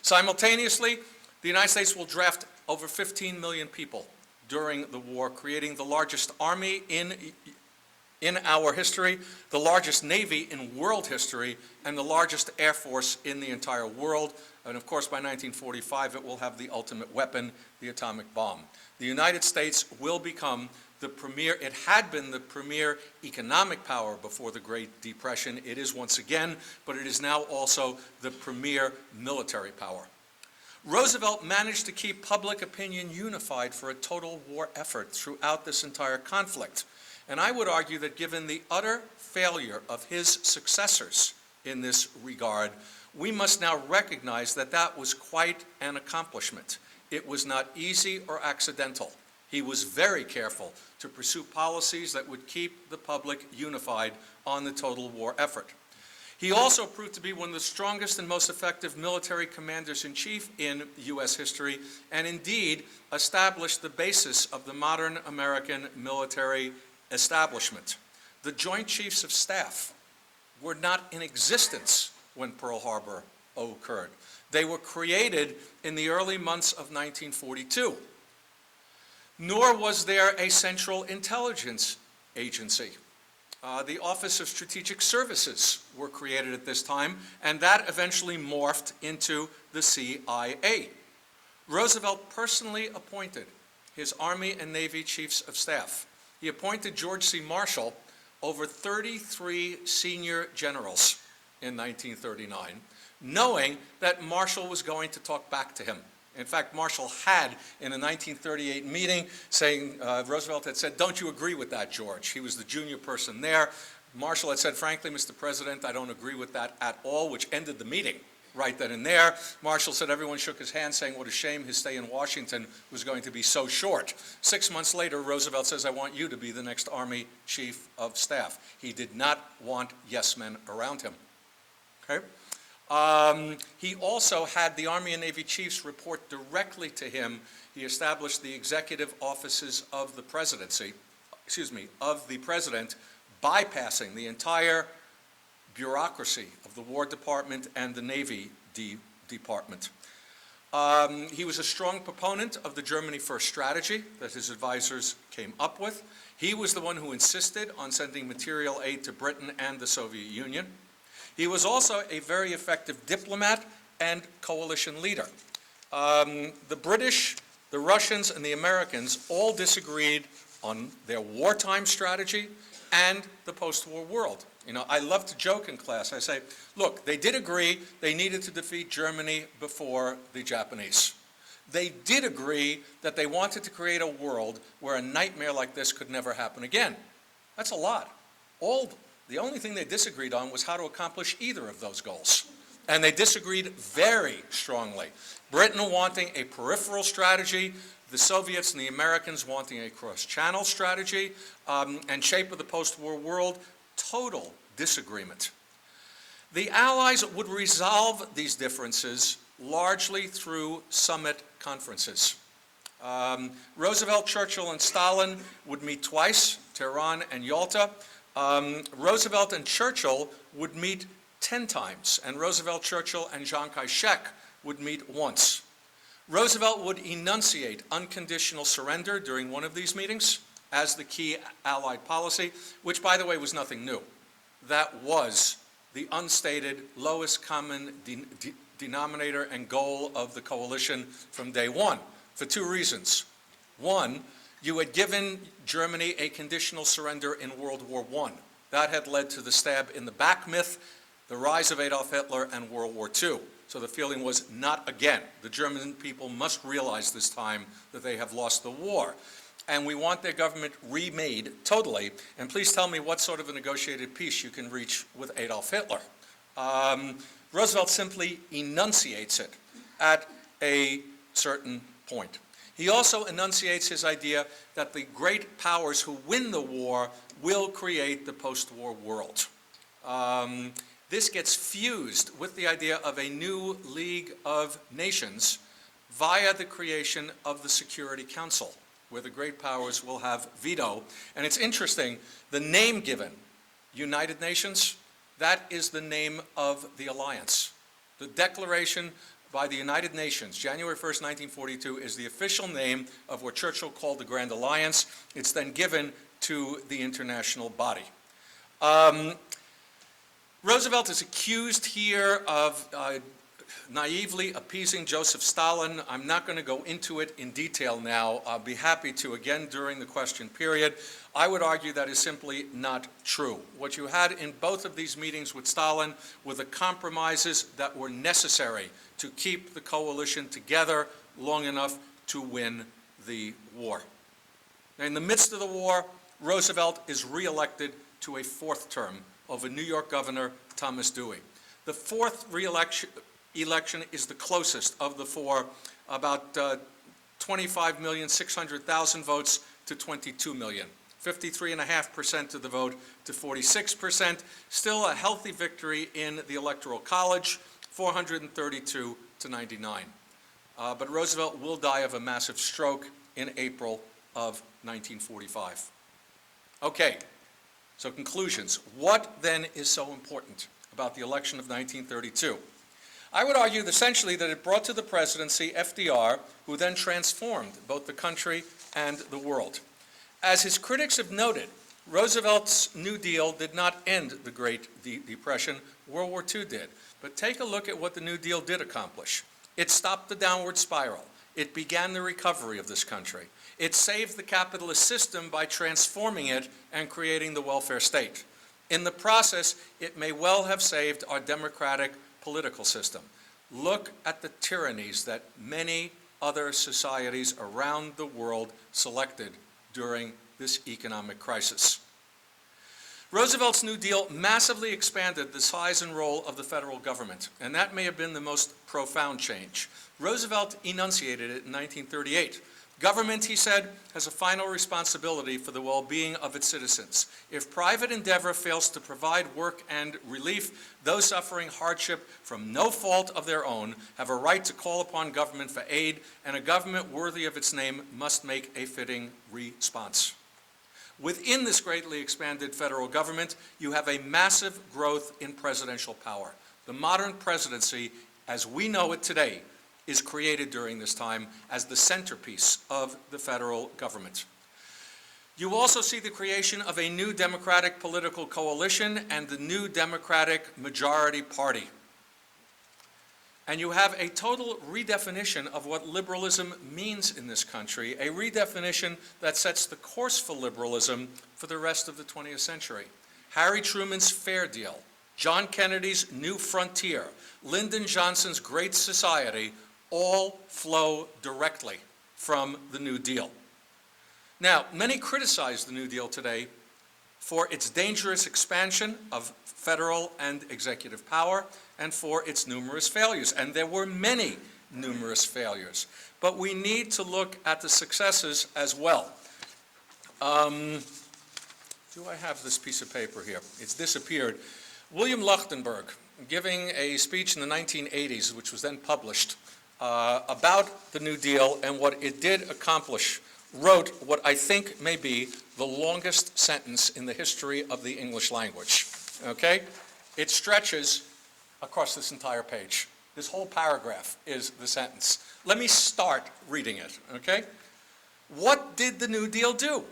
Simultaneously, the United States will draft over 15 million people during the war, creating the largest army in our history, the largest Navy in world history, and the largest Air Force in the entire world. And of course, by 1945, it will have the ultimate weapon, the atomic bomb. The United States will become the premier, it had been the premier economic power before the Great Depression. It is once again, but it is now also the premier military power. Roosevelt managed to keep public opinion unified for a total war effort throughout this entire conflict. And I would argue that given the utter failure of his successors in this regard, we must now recognize that that was quite an accomplishment. It was not easy or accidental. He was very careful to pursue policies that would keep the public unified on the total war effort. He also proved to be one of the strongest and most effective military commanders-in-chief in U.S. history, and indeed established the basis of the modern American military establishment. The Joint Chiefs of Staff were not in existence when Pearl Harbor occurred. They were created in the early months of 1942. Nor was there a central intelligence agency. The Office of Strategic Services were created at this time, and that eventually morphed into the CIA. Roosevelt personally appointed his Army and Navy Chiefs of Staff. He appointed George C. Marshall over 33 senior generals in 1939, knowing that Marshall was going to talk back to him. In fact, Marshall had, in a 1938 meeting, saying, Roosevelt had said, "Don't you agree with that, George?" He was the junior person there. Marshall had said, "Frankly, Mr. President, I don't agree with that at all," which ended the meeting right then and there. Marshall said everyone shook his hand, saying what a shame his stay in Washington was going to be so short. 6 months later, Roosevelt says, "I want you to be the next Army Chief of Staff." He did not want yes men around him. Okay? He also had the Army and Navy chiefs report directly to him. He established the executive offices of the presidency, of the president, bypassing the entire bureaucracy of the War Department and the Navy Department. He was a strong proponent of the Germany First strategy that his advisors came up with. He was the one who insisted on sending material aid to Britain and the Soviet Union. He was also a very effective diplomat and coalition leader. The British, the Russians, and the Americans all disagreed on their wartime strategy and the post-war world. You know, I love to joke in class. I say, look, they did agree they needed to defeat Germany before the Japanese. They did agree that they wanted to create a world where a nightmare like this could never happen again. That's a lot. The only thing they disagreed on was how to accomplish either of those goals. And they disagreed very strongly. Britain wanting a peripheral strategy, the Soviets and the Americans wanting a cross-channel strategy, and shape of the post-war world, total disagreement. The Allies would resolve these differences largely through summit conferences. Roosevelt, Churchill, and Stalin would meet twice, Tehran and Yalta. Roosevelt and Churchill would meet 10 times, and Roosevelt, Churchill, and Chiang Kai-shek would meet once. Roosevelt would enunciate unconditional surrender during one of these meetings as the key Allied policy, which, by the way, was nothing new. That was the unstated lowest common denominator and goal of the coalition from day one, for two reasons. One, you had given Germany a conditional surrender in World War I. That had led to the stab in the back myth, the rise of Adolf Hitler, and World War II. So the feeling was, not again. The German people must realize this time that they have lost the war. And we want their government remade totally. And please tell me what sort of a negotiated peace you can reach with Adolf Hitler. Roosevelt simply enunciates it at a certain point. He also enunciates his idea that the great powers who win the war will create the post-war world. This gets fused with the idea of a new League of Nations via the creation of the Security Council, where the great powers will have veto. And it's interesting, the name given, United Nations, that is the name of the alliance. The declaration by the United Nations, January 1st, 1942, is the official name of what Churchill called the Grand Alliance. It's then given to the international body. Roosevelt is accused here of naively appeasing Joseph Stalin. I'm not going to go into it in detail now. I'll be happy to again during the question period. I would argue that is simply not true. What you had in both of these meetings with Stalin were the compromises that were necessary to keep the coalition together long enough to win the war. Now, in the midst of the war, Roosevelt is reelected to a fourth term over New York Governor Thomas Dewey. The fourth election is the closest of the four, about 25,600,000 votes to 22 million. 53.5% of the vote to 46%. Still a healthy victory in the Electoral College, 432 to 99. But Roosevelt will die of a massive stroke in April of 1945. Okay, so conclusions. What then is so important about the election of 1932? I would argue essentially that it brought to the presidency FDR, who then transformed both the country and the world. As his critics have noted, Roosevelt's New Deal did not end the Great Depression. World War II did. But take a look at what the New Deal did accomplish. It stopped the downward spiral. It began the recovery of this country. It saved the capitalist system by transforming it and creating the welfare state. In the process, it may well have saved our democratic political system. Look at the tyrannies that many other societies around the world selected during this economic crisis. Roosevelt's New Deal massively expanded the size and role of the federal government, and that may have been the most profound change. Roosevelt enunciated it in 1938. Government, he said, has a final responsibility for the well-being of its citizens. If private endeavor fails to provide work and relief, those suffering hardship from no fault of their own have a right to call upon government for aid, and a government worthy of its name must make a fitting response. Within this greatly expanded federal government, you have a massive growth in presidential power. The modern presidency, as we know it today, is created during this time as the centerpiece of the federal government. You also see the creation of a new Democratic political coalition and the new Democratic majority party. And you have a total redefinition of what liberalism means in this country, a redefinition that sets the course for liberalism for the rest of the 20th century. Harry Truman's Fair Deal, John Kennedy's New Frontier, Lyndon Johnson's Great Society all flow directly from the New Deal. Now, many criticize the New Deal today for its dangerous expansion of federal and executive power and for its numerous failures. And there were many numerous failures. But we need to look at the successes as well. Do I have this piece of paper here? It's disappeared. William Leuchtenberg, giving a speech in the 1980s, which was then published, about the New Deal and what it did accomplish, wrote what I think may be the longest sentence in the history of the English language. Okay? It stretches across this entire page. This whole paragraph is the sentence. Let me start reading it, okay? What did the New Deal do?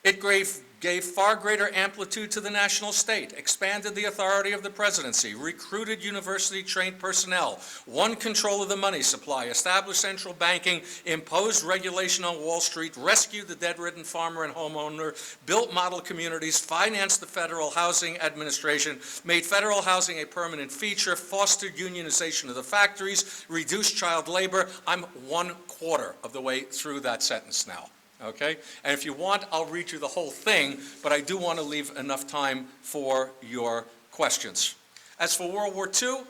It gave far greater amplitude to the national state, expanded the authority of the presidency, recruited university-trained personnel, won control of the money supply, established central banking, imposed regulation on Wall Street, rescued the debt-ridden farmer and homeowner, built model communities, financed the Federal Housing Administration, made federal housing a permanent feature, fostered unionization of the factories, reduced child labor. I'm 1/4 of the way through that sentence now. Okay? And if you want, I'll read you the whole thing, but I do want to leave enough time for your questions. As for World War II,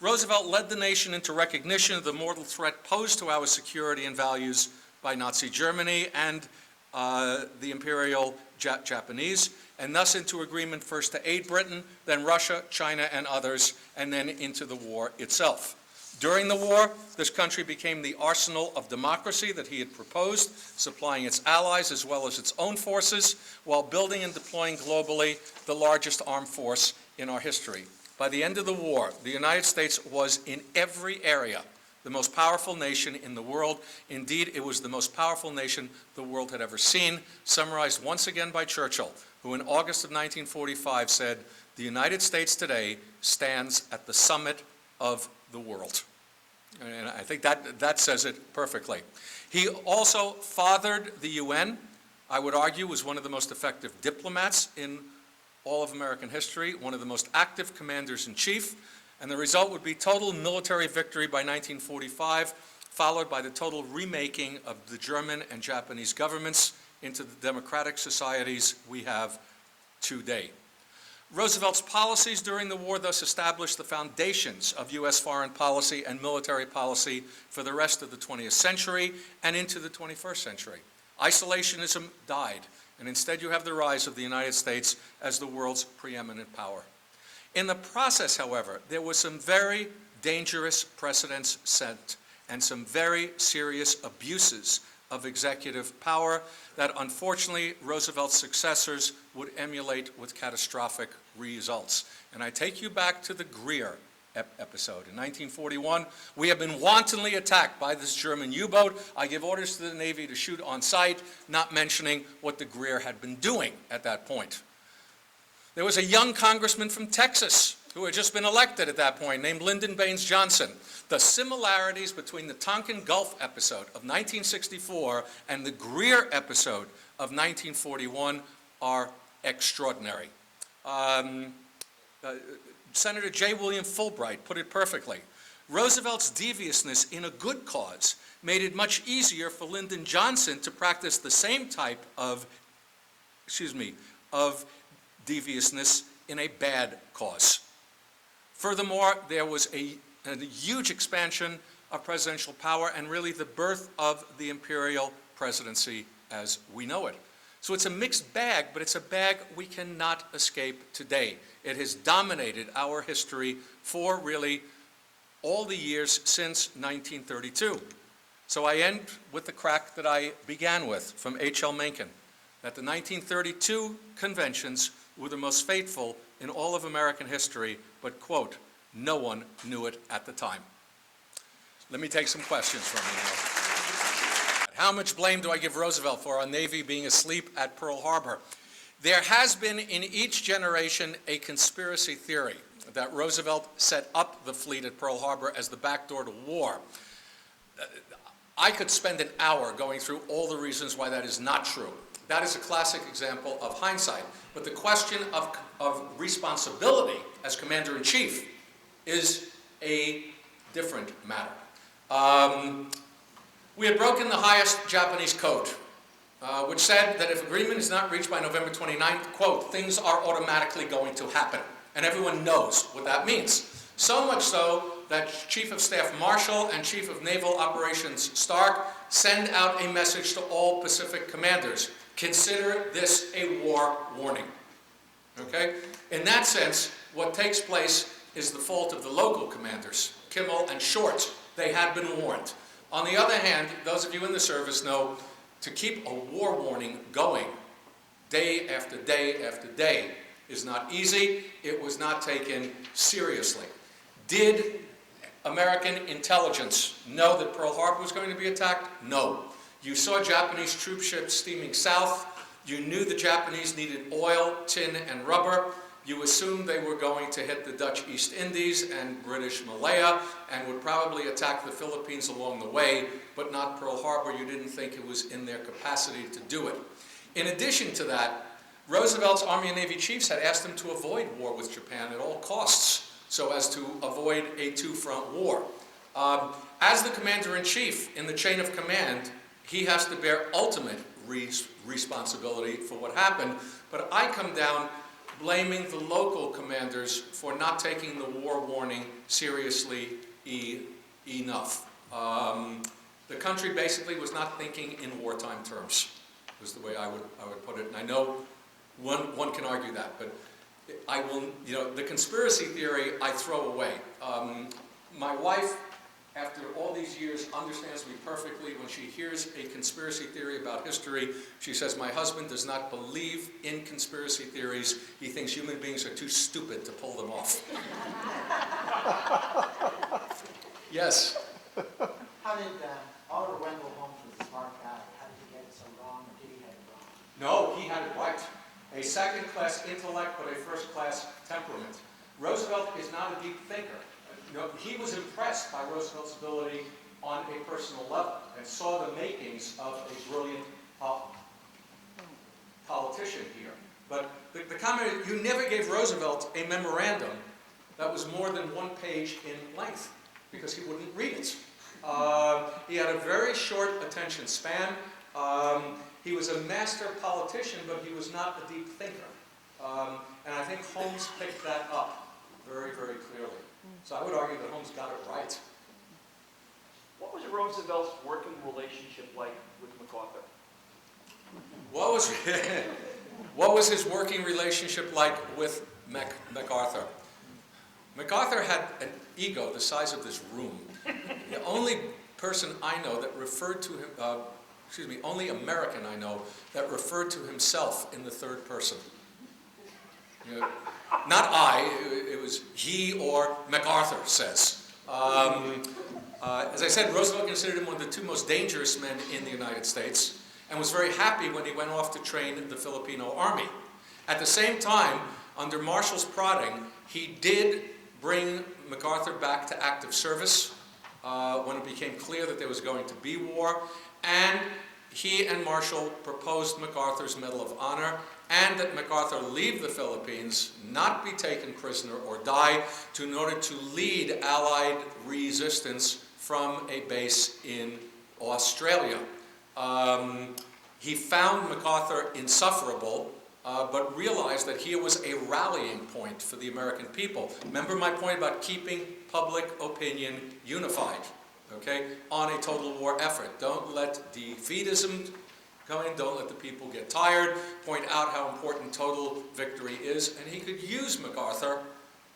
Roosevelt led the nation into recognition of the mortal threat posed to our security and values by Nazi Germany and the Imperial Japanese, and thus into agreement first to aid Britain, then Russia, China, and others, and then into the war itself. During the war, this country became the arsenal of democracy that he had proposed, supplying its allies as well as its own forces, while building and deploying globally the largest armed force in our history. By the end of the war, the United States was in every area the most powerful nation in the world. Indeed, it was the most powerful nation the world had ever seen, summarized once again by Churchill, who in August of 1945 said, "The United States today stands at the summit of the world." And I think that says it perfectly. He also fathered the UN. I would argue was one of the most effective diplomats in all of American history, one of the most active commanders-in-chief, and the result would be total military victory by 1945, followed by the total remaking of the German and Japanese governments into the democratic societies we have today. Roosevelt's policies during the war thus established the foundations of U.S. foreign policy and military policy for the rest of the 20th century and into the 21st century. Isolationism died, and instead you have the rise of the United States as the world's preeminent power. In the process, however, there were some very dangerous precedents set and some very serious abuses of executive power that unfortunately Roosevelt's successors would emulate with catastrophic results. And I take you back to the Greer episode. In 1941, we have been wantonly attacked by this German U-boat. I give orders to the Navy to shoot on sight, not mentioning what the Greer had been doing at that point. There was a young congressman from Texas who had just been elected at that point, named Lyndon Baines Johnson. The similarities between the Tonkin Gulf episode of 1964 and the Greer episode of 1941 are extraordinary. Senator J. William Fulbright put it perfectly. Roosevelt's deviousness in a good cause made it much easier for Lyndon Johnson to practice the same type of deviousness in a bad cause. Furthermore, there was a huge expansion of presidential power and really the birth of the imperial presidency as we know it. So it's a mixed bag, but it's a bag we cannot escape today. It has dominated our history for really all the years since 1932. So I end with the crack that I began with from H.L. Mencken, that the 1932 conventions were the most fateful in all of American history, but, quote, no one knew it at the time. Let me take some questions from you now. How much blame do I give Roosevelt for our Navy being asleep at Pearl Harbor? There has been in each generation a conspiracy theory that Roosevelt set up the fleet at Pearl Harbor as the backdoor to war. I could spend an hour going through all the reasons why that is not true. That is a classic example of hindsight. But the question of responsibility as Commander-in-Chief is a different matter. We had broken the highest Japanese code, which said that if agreement is not reached by November 29th, quote, things are automatically going to happen. And everyone knows what that means. So much so that Chief of Staff Marshall and Chief of Naval Operations Stark send out a message to all Pacific commanders. Consider this a war warning. Okay? In that sense, what takes place is the fault of the local commanders, Kimmel and Short. They had been warned. On the other hand, those of you in the service know to keep a war warning going day after day after day is not easy. It was not taken seriously. Did American intelligence know that Pearl Harbor was going to be attacked? No. You saw Japanese troop ships steaming south. You knew the Japanese needed oil, tin, and rubber. You assumed they were going to hit the Dutch East Indies and British Malaya and would probably attack the Philippines along the way, but not Pearl Harbor. You didn't think it was in their capacity to do it. In addition to that, Roosevelt's Army and Navy chiefs had asked him to avoid war with Japan at all costs, so as to avoid a two-front war. As the commander-in-chief in the chain of command, he has to bear ultimate responsibility for what happened, but I come down blaming the local commanders for not taking the war warning seriously enough. The country basically was not thinking in wartime terms, was the way I would put it. And I know one can argue that, but I will, the conspiracy theory I throw away. My wife, after all these years, understands me perfectly. When she hears a conspiracy theory about history, she says, my husband does not believe in conspiracy theories. He thinks human beings are too stupid to pull them off. Yes? How did Oliver Wendell Holmes was a smart guy? How did he get it so wrong, or did he have it wrong? No, he had it right. A second-class intellect, but a first-class temperament. Roosevelt is not a deep thinker. He was impressed by Roosevelt's ability on a personal level and saw the makings of a brilliant politician here. But the comment, you never gave Roosevelt a memorandum that was more than 1 page in length because he wouldn't read it. He had a very short attention span. He was a master politician, but he was not a deep thinker. And I think Holmes picked that up very, very clearly. So I would argue that Holmes got it right. What was Roosevelt's working relationship like with MacArthur? What was his working relationship like with MacArthur? MacArthur had an ego the size of this room. The only person I know that referred to him, only American I know that referred to himself in the third person. You know, not I, it was he or MacArthur says. As I said, Roosevelt considered him one of the two most dangerous men in the United States and was very happy when he went off to train the Filipino army. At the same time, under Marshall's prodding, he did bring MacArthur back to active service when it became clear that there was going to be war, and he and Marshall proposed MacArthur's Medal of Honor and that MacArthur leave the Philippines, not be taken prisoner or die, in order to lead Allied resistance from a base in Australia. He found MacArthur insufferable, but realized that here was a rallying point for the American people. Remember my point about keeping public opinion unified, okay, on a total war effort. Don't let defeatism come in, don't let the people get tired, point out how important total victory is, and he could use MacArthur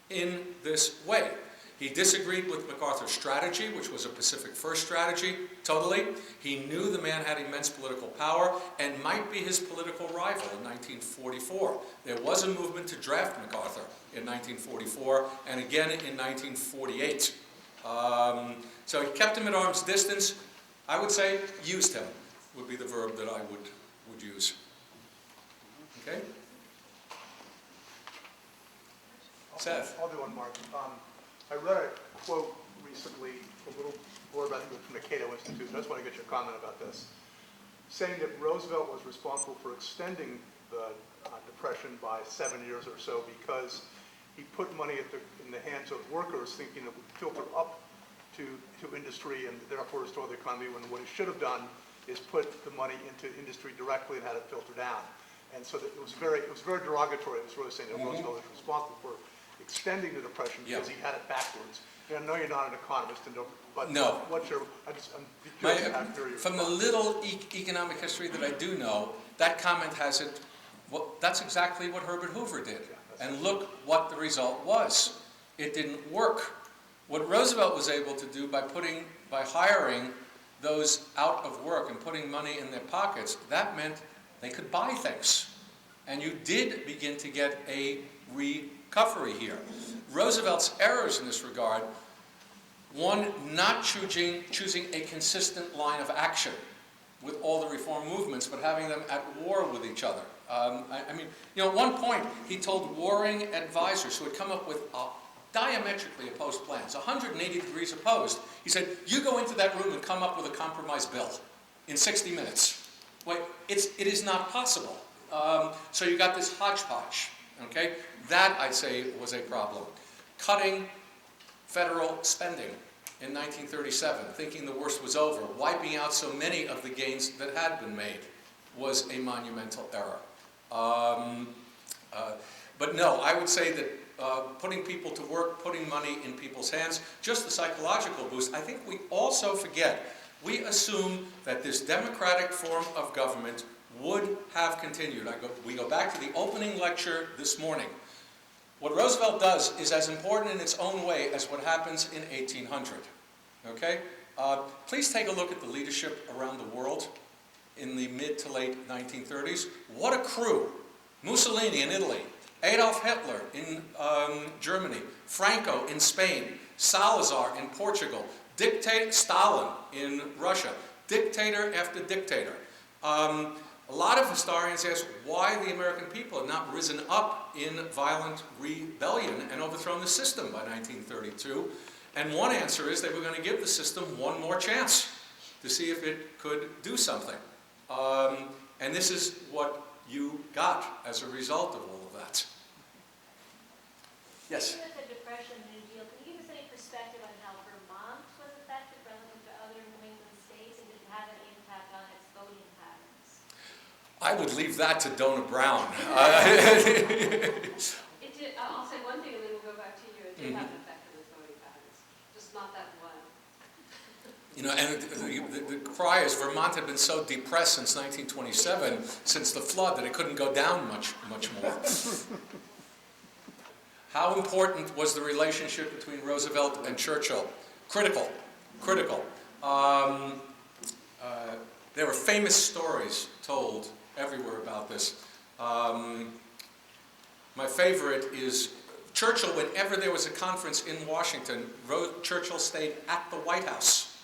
in this way. He disagreed with MacArthur's strategy, which was a Pacific First strategy, totally. He knew the man had immense political power and might be his political rival in 1944. There was a movement to draft MacArthur in 1944 and again in 1948. So he kept him at arm's distance. I would say used him would be the verb that I would use. Okay? Seth. I'll do one, Mark. I read a quote recently, a little blurb, I think it was from the Cato Institute. I just want to get your comment about this. Saying that Roosevelt was responsible for extending the Depression by 7 years or so because he put money in the hands of workers thinking it would filter up to industry and therefore restore the economy, when what he should have done is put the money into industry directly and had it filter down. And so that it was very derogatory. It was really saying that Roosevelt was responsible for extending the Depression because he had it backwards. And I know you're not an economist, but no. What's your? I'm curious to hear your From the little economic history that I do know, that comment has it. Well, that's exactly what Herbert Hoover did, and look what the result was. It didn't work. What Roosevelt was able to do by hiring those out of work and putting money in their pockets, that meant they could buy things. And you did begin to get a recovery here. Roosevelt's errors in this regard, one, not choosing a consistent line of action with all the reform movements, but having them at war with each other. I mean, you know, at one point, he told warring advisors who had come up with diametrically opposed plans, 180 degrees opposed. He said, you go into that room and come up with a compromise bill in 60 minutes. Well, it is not possible. So you got this hodgepodge, okay? That, I'd say, was a problem. Cutting federal spending in 1937, thinking the worst was over, wiping out so many of the gains that had been made, was a monumental error. But no, I would say that putting people to work, putting money in people's hands, just the psychological boost. I think we also forget, we assume that this democratic form of government would have continued. We go back to the opening lecture this morning. What Roosevelt does is as important in its own way as what happens in 1800. Okay? Please take a look at the leadership around the world in the mid to late 1930s. What a crew! Mussolini in Italy, Adolf Hitler in Germany, Franco in Spain, Salazar in Portugal, Stalin in Russia, dictator after dictator. A lot of historians ask why the American people had not risen up in violent rebellion and overthrown the system by 1932. And one answer is they were going to give the system one more chance to see if it could do something. And this is what you got as a result of all of that. Yes? With the Depression New Deal, can you give us any perspective on how Vermont was affected relative to other New England states, and did it have any impact on its voting patterns? I would leave that to Donna Brown. It did, I'll say one thing and then we'll go back to you. It did have an effect on its voting patterns, just not that one. You know, and the cry is Vermont had been so depressed since 1927, since the flood, that it couldn't go down much more. How important was the relationship between Roosevelt and Churchill? Critical. There were famous stories told everywhere about this. My favorite is Churchill, whenever there was a conference in Washington, Churchill stayed at the White House.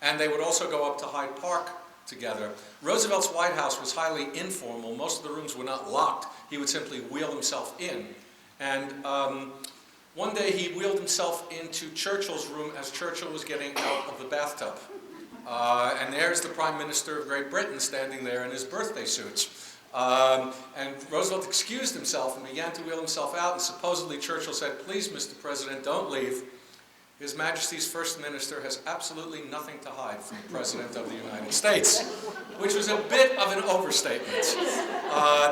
And they would also go up to Hyde Park together. Roosevelt's White House was highly informal. Most of the rooms were not locked. He would simply wheel himself in. And one day he wheeled himself into Churchill's room as Churchill was getting out of the bathtub. And there's the Prime Minister of Great Britain standing there in his birthday suits. And Roosevelt excused himself and began to wheel himself out, and supposedly Churchill said, "Please, Mr. President, don't leave. His Majesty's First Minister has absolutely nothing to hide from the President of the United States," which was a bit of an overstatement.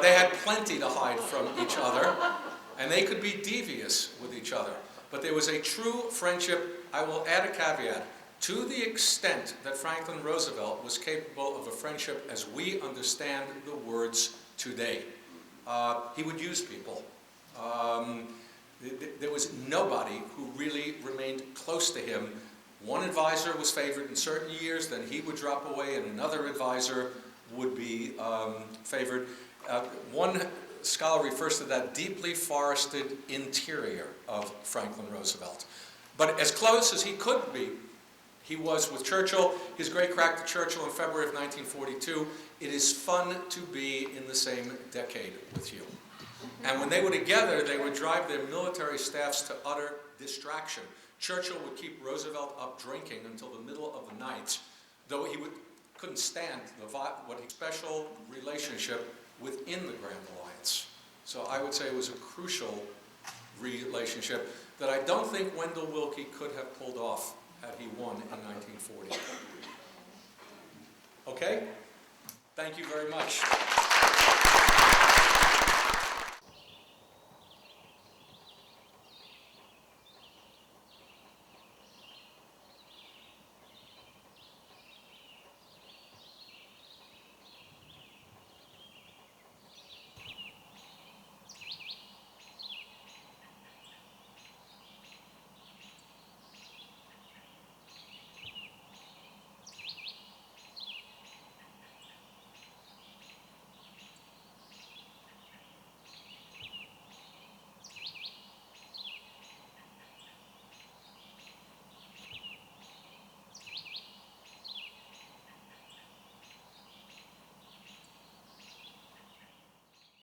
They had plenty to hide from each other, and they could be devious with each other. But there was a true friendship. I will add a caveat. To the extent that Franklin Roosevelt was capable of a friendship as we understand the words today, he would use people. There was nobody who really remained close to him. One advisor was favored in certain years, then he would drop away and another advisor would be favored. One scholar refers to that deeply forested interior of Franklin Roosevelt. But as close as he could be, he was with Churchill. His great crack to Churchill in February of 1942, "It is fun to be in the same decade with you." And when they were together, they would drive their military staffs to utter distraction. Churchill would keep Roosevelt up drinking until the middle of the night, though he couldn't stand what a special relationship within the Grand Alliance. So I would say it was a crucial relationship that I don't think Wendell Willkie could have pulled off had he won in 1940. Okay? Thank you very much.